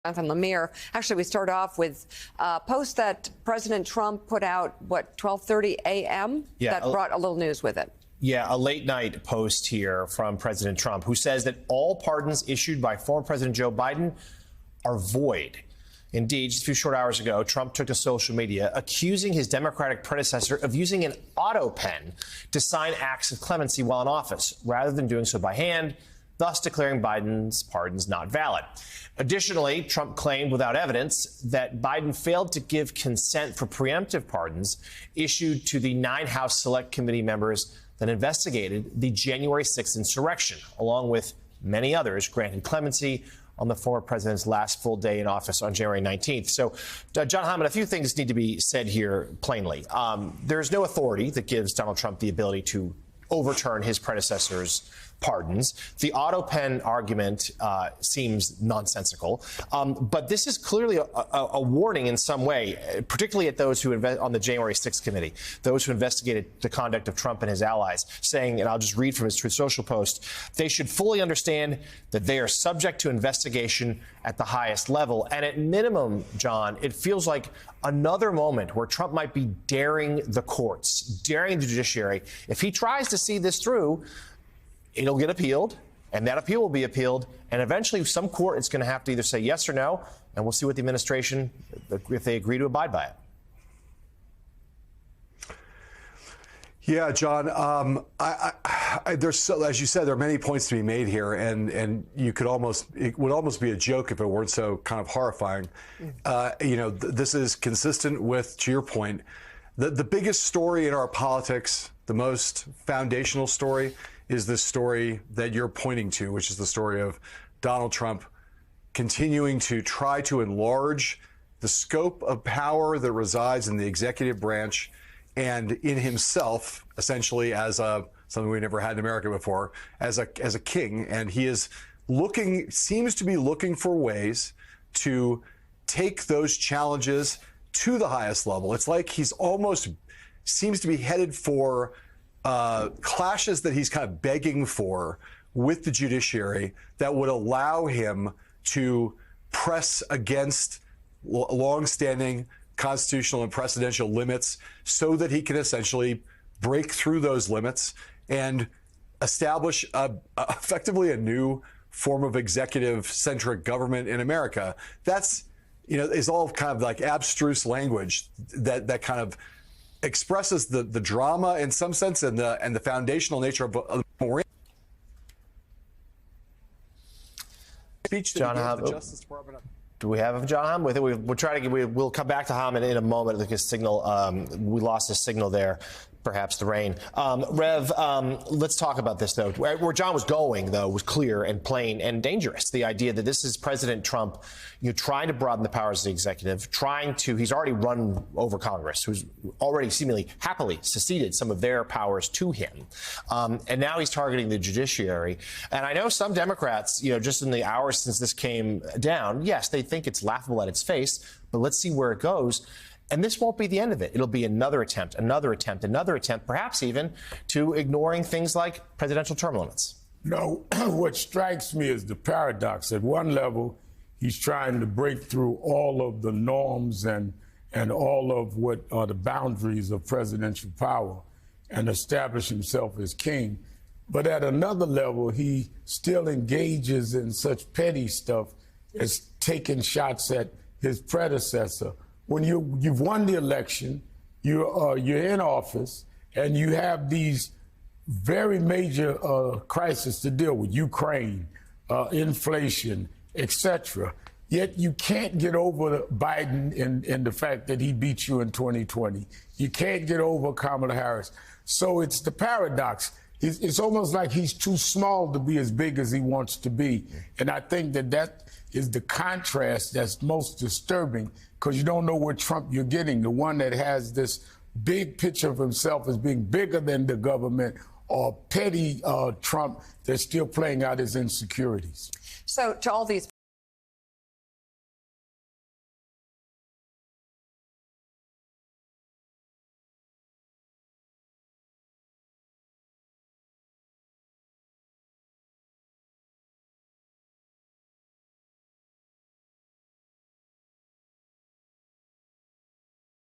Jonathan Lemire. Actually, we start off with a post that President Trump put out, 12:30 a.m.? Yeah, that brought a little news with it. Yeah, a late night post here from President Trump, who says that all pardons issued by former President Joe Biden are void. Indeed, just a few short hours ago, Trump took to social media accusing his Democratic predecessor of using an auto pen to sign acts of clemency while in office, rather than doing so by hand, thus declaring Biden's pardons not valid. Additionally, Trump claimed without evidence that Biden failed to give consent for preemptive pardons issued to the 9 House Select Committee members that investigated the January 6th insurrection, along with many others granted clemency on the former president's last full day in office on January 19th. So, John Hammond, a few things need to be said here plainly. There's no authority that gives Donald Trump the ability to overturn his predecessor's pardons. The auto pen argument seems nonsensical, but this is clearly a warning in some way, particularly at those who on the January 6th committee, those who investigated the conduct of Trump and his allies, saying, and I'll just read from his Truth Social post, they should fully understand that they are subject to investigation at the highest level. And at minimum, John, it feels like another moment where Trump might be daring the courts, daring the judiciary. If he tries to see this through, it'll get appealed, and that appeal will be appealed, and eventually some court is going to have to either say yes or no, and we'll see what the administration, if they agree to abide by it. Yeah, John, there's so, as you said, there are many points to be made here, and it would almost be a joke if it weren't so kind of horrifying. This is consistent with, to your point, the biggest story in our politics, the most foundational story, is this story that you're pointing to, which is the story of Donald Trump continuing to try to enlarge the scope of power that resides in the executive branch and in himself, essentially as something we never had in America before, as a king. And he is seems to be looking for ways to take those challenges to the highest level. It's like he's almost seems to be headed for clashes that he's kind of begging for with the judiciary that would allow him to press against longstanding constitutional and precedential limits so that he can essentially break through those limits and establish effectively a new form of executive-centric government in America. That's, is all kind of like abstruse language that kind of expresses the drama in some sense and the foundational nature of the speech that he gave the Justice Department. Do we have John Hammond? We'll come back to Hammond in a moment. Like his signal, we lost his signal there. Perhaps the rain. Rev, let's talk about this, though. Where John was going, though, was clear and plain and dangerous. The idea that this is President Trump, trying to broaden the powers of the executive, he's already run over Congress, who's already seemingly happily seceded some of their powers to him. And now he's targeting the judiciary. And I know some Democrats, just in the hours since this came down, yes, they think it's laughable at its face, but let's see where it goes. And this won't be the end of it. It'll be another attempt, perhaps even to ignoring things like presidential term limits. No, what strikes me is the paradox. At one level, he's trying to break through all of the norms and all of what are the boundaries of presidential power and establish himself as king. But at another level, he still engages in such petty stuff as taking shots at his predecessor. When you've won the election, you're in office, and you have these very major crises to deal with: Ukraine, inflation, etc. Yet you can't get over Biden in the fact that he beat you in 2020. You can't get over Kamala Harris. So it's the paradox. It's almost like he's too small to be as big as he wants to be, and I think that is the contrast that's most disturbing, because you don't know what Trump you're getting, the one that has this big picture of himself as being bigger than the government, or petty Trump that's still playing out his insecurities. So to all these